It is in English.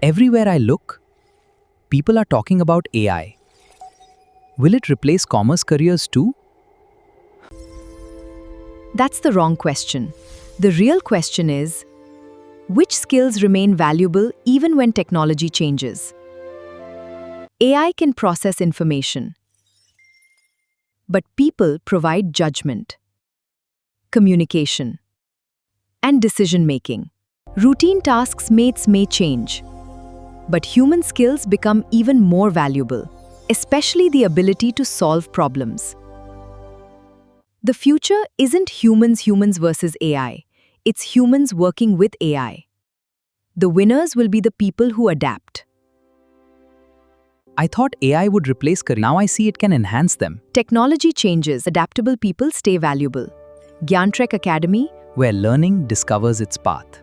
Everywhere I look, people are talking about AI. Will it replace commerce careers too? That's the wrong question. The real question is, which skills remain valuable even when technology changes? AI can process information, but people provide judgment, communication, and decision-making. Routine tasks may change, but human skills become even more valuable, especially the ability to solve problems. The future isn't humans versus AI. It's humans working with AI. The winners will be the people who adapt. I thought AI would replace careers. Now I see it can enhance them. Technology changes, adaptable people stay valuable. Gyan Trek Academy, Where learning discovers its path.